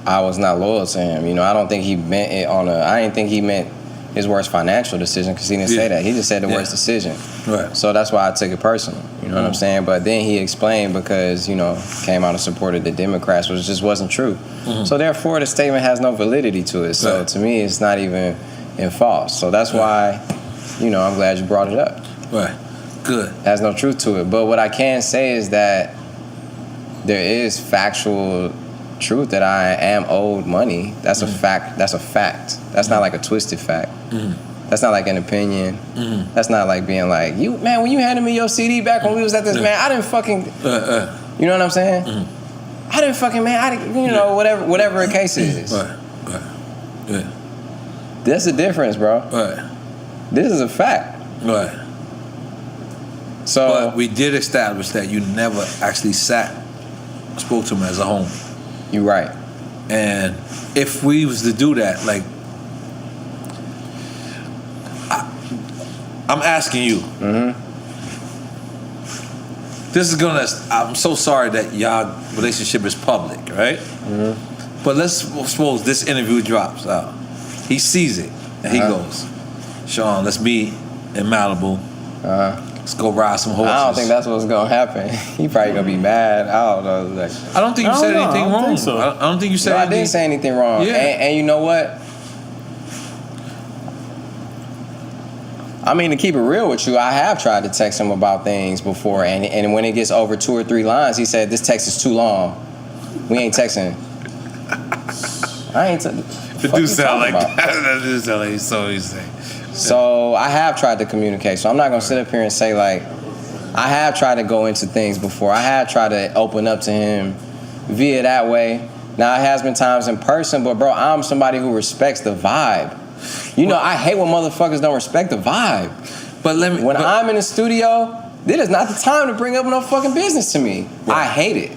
I was not loyal to him. You know, I don't think he meant it I didn't think he meant his worst financial decision because he didn't say that. He just said the worst decision. Right. So that's why I took it personal. You know what I'm saying? But then he explained because, you know, came out and supported the Democrats, which just wasn't true. So therefore, the statement has no validity to it. So to me, it's not even in false. So that's why, you know, I'm glad you brought it up. Right. Good. Has no truth to it. But what I can say is that there is factual truth that I am owed money. That's a fact. That's a fact. That's not like a twisted fact. That's not like an opinion. That's not like being like, you man, when you handed me your CD back when we was at this, man, I didn't fucking, you know what I'm saying? I didn't fucking, man, I didn't, you know, whatever the case is. Right. Yeah. That's the difference, bro. Right. This is a fact. Right. So but we did establish that you never actually spoke to him as a homie. You right. And if we was to do that, like, I'm asking you. This is I'm so sorry that y'all relationship is public, right? But let's suppose this interview drops out. He sees it and he goes, Sean, let's meet in Malibu. Let's go ride some horses. I don't think that's what's gonna happen. He probably gonna be mad. I don't know. Like, I don't think you said anything wrong. So. I don't think you said anything. I didn't say anything wrong. Yeah. And you know what? I mean, to keep it real with you, I have tried to text him about things before, and when it gets over 2 or 3 lines, he said, this text is too long. We ain't texting. I ain't It do sound like that. That do sound like so he's saying. So I have tried to communicate. So I'm not gonna sit up here and say like, I have tried to go into things before. I have tried to open up to him via that way. Now it has been times in person, but bro, I'm somebody who respects the vibe. You know, I hate when motherfuckers don't respect the vibe. But when I'm in the studio, this is not the time to bring up no fucking business to me. Right. I hate it.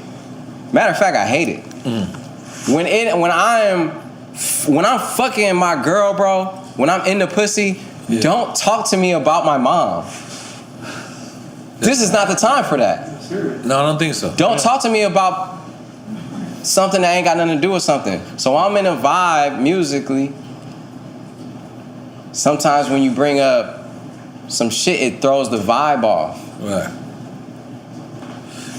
Matter of fact, I hate it. When I'm fucking my girl, bro, when I'm in the pussy, don't talk to me about my mom. This is not the time for that. No, I don't think so. Don't talk to me about something that ain't got nothing to do with something. So I'm in a vibe musically. Sometimes when you bring up some shit, it throws the vibe off. Right.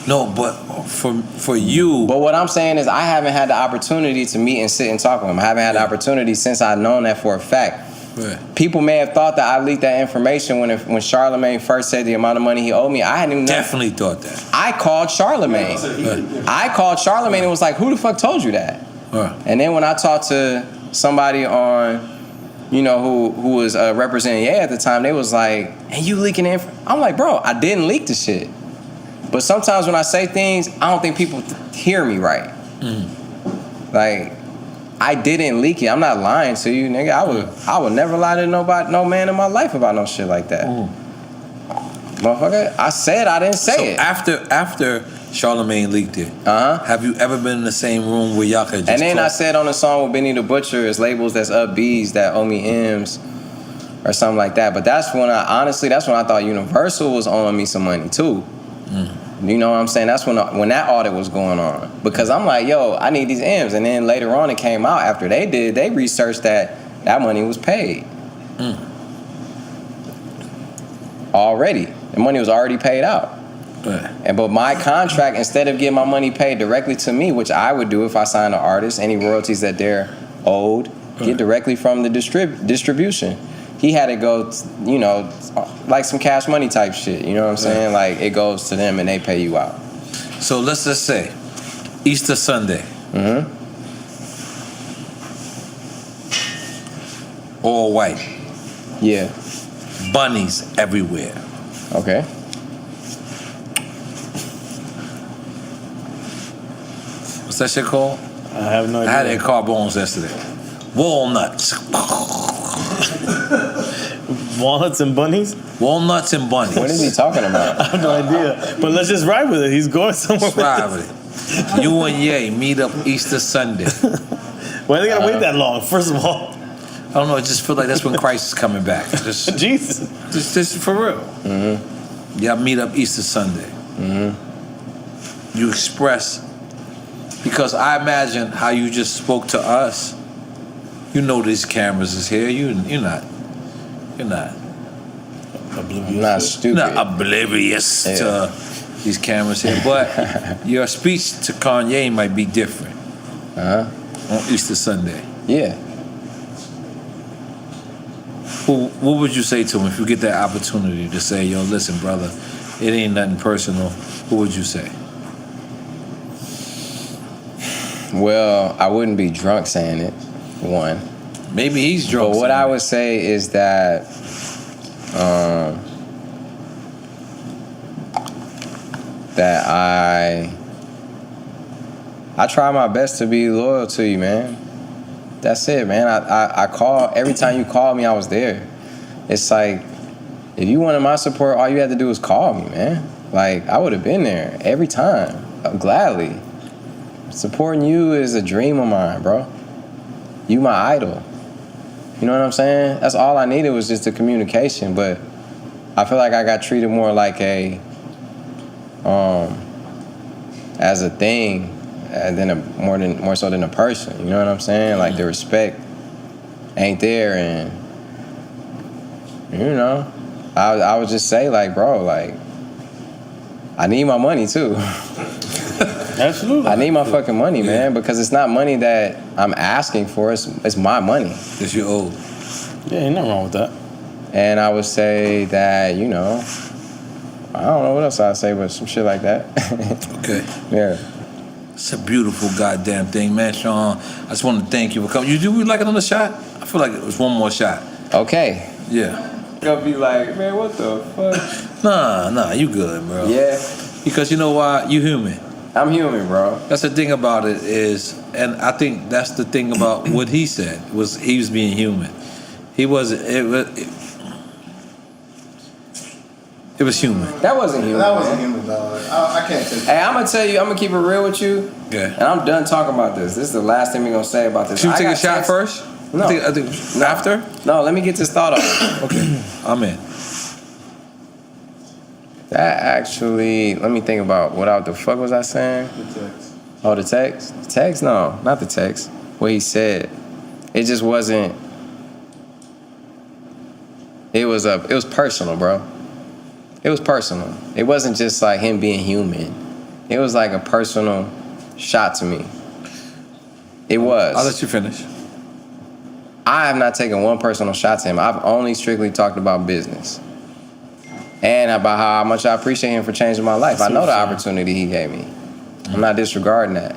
No, but for you. But what I'm saying is I haven't had the opportunity to meet and sit and talk with him. I haven't had the opportunity since I've known that for a fact. Right. People may have thought that I leaked that information when Charlamagne first said the amount of money he owed me. I hadn't even definitely thought that. I called Charlamagne. I called Charlamagne and was like, who the fuck told you that? Right. And then when I talked to somebody on, you know, who was representing Ye at the time, they was like, and you leaking info? I'm like, bro, I didn't leak the shit. But sometimes when I say things, I don't think people hear me right. Like, I didn't leak it. I'm not lying to you, nigga. I would never lie to no man in my life about no shit like that. Motherfucker, I said I didn't say it. After Charlamagne leaked it, have you ever been in the same room where y'all could just And then talk? I said on the song with Benny the Butcher, it's labels that's up B's that owe me M's or something like that. But that's when I thought Universal was owing me some money too. You know what I'm saying? That's when that audit was going on. Because I'm like, yo, I need these M's. And then later on it came out after they researched that money was paid. Already. The money was already paid out. But my contract, instead of getting my money paid directly to me, which I would do if I signed an artist, any royalties that they're owed, get directly from the distribution. He had to go, you know, like some cash money type shit. You know what I'm saying? Like, it goes to them and they pay you out. So let's just say, Easter Sunday. All white. Yeah. Bunnies everywhere. Okay. What's that shit called? I have no idea. I had it in Carbones yesterday. Walnuts. Walnuts and bunnies? Walnuts and bunnies. What is he talking about? I have no idea. But let's just ride with it. He's going somewhere. Let's ride with it. You and Ye meet up Easter Sunday. Why they gotta wait that long? First of all, I don't know. I just feel like that's when Christ is coming back. Jesus, just for real. Y'all meet up Easter Sunday. You express, because I imagine how you just spoke to us. You know these cameras is here. You're not oblivious. I'm not stupid. Not oblivious to these cameras here, but your speech to Kanye might be different. On Easter Sunday. Yeah. What would you say to him if you get that opportunity to say, yo, listen, brother, it ain't nothing personal? What would you say? Well, I wouldn't be drunk saying it, one. Maybe he's drunk. But what I would say is that I try my best to be loyal to you, man. That's it, man. I call, every time you call me, I was there. It's like, if you wanted my support, all you had to do was call me, man. Like, I would have been there every time, gladly. Supporting you is a dream of mine, bro. You my idol. You know what I'm saying? That's all I needed was just the communication, but I feel like I got treated more like as a thing than more so than a person. You know what I'm saying? Like the respect ain't there, and you know, I would just say like, bro, like I need my money too. Absolutely. I need my fucking money, man, because it's not money that I'm asking for. It's my money. It's your old. Yeah, ain't nothing wrong with that. And I would say that, you know, I don't know what else I'd say, but some shit like that. Okay. Yeah. It's a beautiful goddamn thing, man, Sean. I just want to thank you for coming. You like another shot? I feel like it was one more shot. Okay. Yeah. You'll be like, man, what the fuck? Nah, you good, bro. Yeah. Because you know why? You human. I'm human, bro. That's the thing about it is, and I think that's the thing about what he said, was he was being human. He wasn't, it was human. That wasn't human. That wasn't human, dog. I can't take Hey, I'm gonna tell you, I'm gonna keep it real with you. Yeah. And I'm done talking about this. This is the last thing we're gonna say about this. Should we take a shot first? No. I think after? No, let me get this thought off. Okay. I'm in. That actually, let me think about what the fuck was I saying? the text. Oh, the text? The text? No, not the text. What he said. It just wasn't. It was personal, bro. It was personal. It wasn't just like him being human. It was like a personal shot to me. It was. I'll let you finish. I have not taken one personal shot to him. I've only strictly talked about business. And about how much I appreciate him for changing my life. I know the opportunity he gave me. I'm not disregarding that.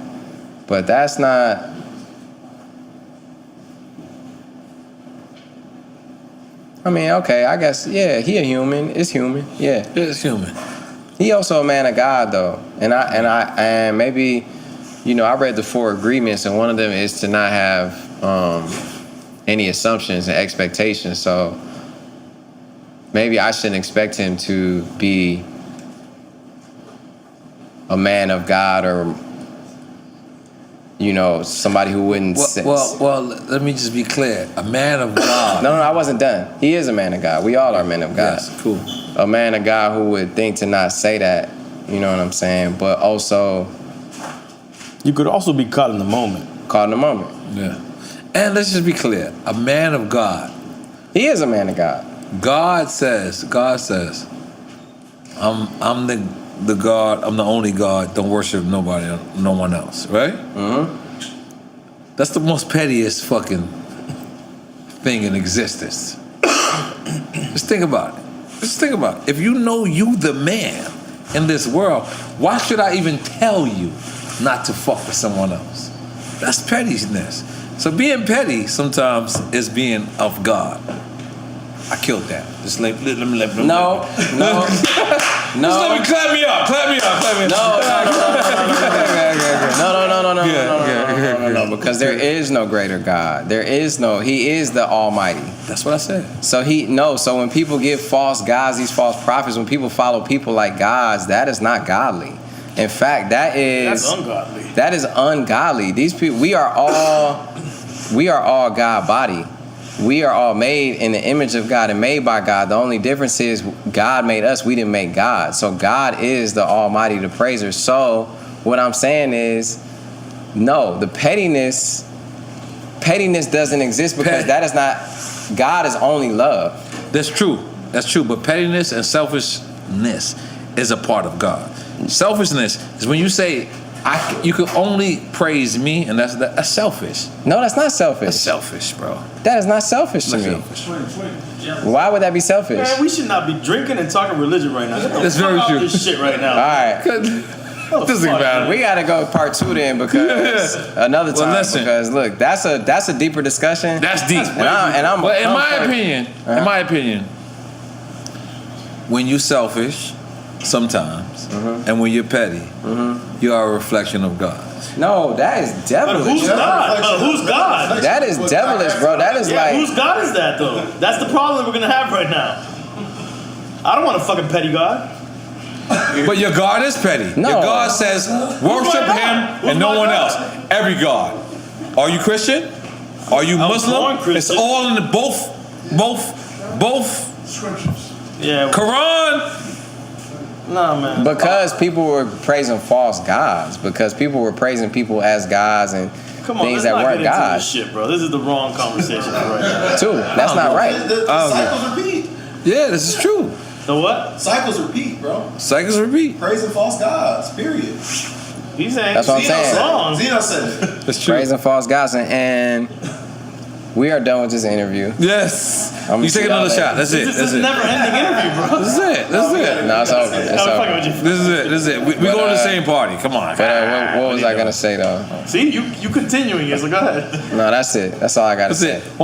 But that's not... I mean, okay, I guess, yeah, he a human. It's human, yeah. It's human. He also a man of God, though. And maybe, you know, I read the 4 agreements, and one of them is to not have any assumptions and expectations. So maybe I shouldn't expect him to be a man of God, or, you know, somebody who wouldn't... Well, let me just be clear. A man of God. No, I wasn't done. He is a man of God. We all are men of God. Yes, cool. A man of God who would think to not say that, you know what I'm saying? But also... You could also be caught in the moment. Caught in the moment. Yeah. And let's just be clear. A man of God. He is a man of God. God says, I'm the God, I'm the only God, don't worship nobody, no one else, right? Mm-hmm. That's the most pettiest fucking thing in existence. Just think about it. If you know you the man in this world, why should I even tell you not to fuck with someone else? That's pettiness. So being petty sometimes is being of God. I killed that. Just let me. No. Just let me clap me up. No, because there is no greater God. He is the Almighty. That's what I said. So when people give false gods, these false prophets, when people follow people like gods, that is not godly. In fact, that's ungodly. That is ungodly. These people, we are all God body. We are all made in the image of God and made by God. The only difference is God made us. We didn't make God. So God is the Almighty, the praiser. So what I'm saying is, no, the pettiness doesn't exist because that is not. God is only love. That's true. That's true. But pettiness and selfishness is a part of God. Selfishness is when you say, you can only praise me, and that's selfish. No, that's not selfish. That's selfish, bro. That is not selfish to me. Why would that be selfish? Man, we should not be drinking and talking religion right now. That's very true. This shit right now. All right. We gotta go part 2 then because another time. Because look, that's a deeper discussion. That's deep. But in my opinion, when you're selfish, sometimes, and when you're petty, you are a reflection of God. No, that is devilish. Who's God? Who's God? That is devilish, bro. That is like. Whose God is that though? That's the problem we're gonna have right now. I don't want a fucking petty God. But your God is petty. No. Your God says, worship Him and no one else. Every God. Are you Christian? Are you Muslim? It's all in the both scriptures. Yeah. Quran. Nah, man. Because people were praising false gods. Because people were praising people as gods and things that weren't gods. Shit, bro. This is the wrong conversation right now. Too. That's not right. The cycles repeat. Yeah, this is true. The what? Cycles repeat, bro. Cycles repeat. Praising false gods. Period. He's saying that's what I'm saying. Wrong. Zeno said it. That's true. Praising false gods, and we are done with this interview. Yes. You take another shot. That's it. This is a never-ending interview, bro. This is it. No, it's over. It's over. This is it. We go to the same party. Come on. What was I gonna say though? See, you continuing it, so go ahead. No, that's it. That's all I gotta say. It.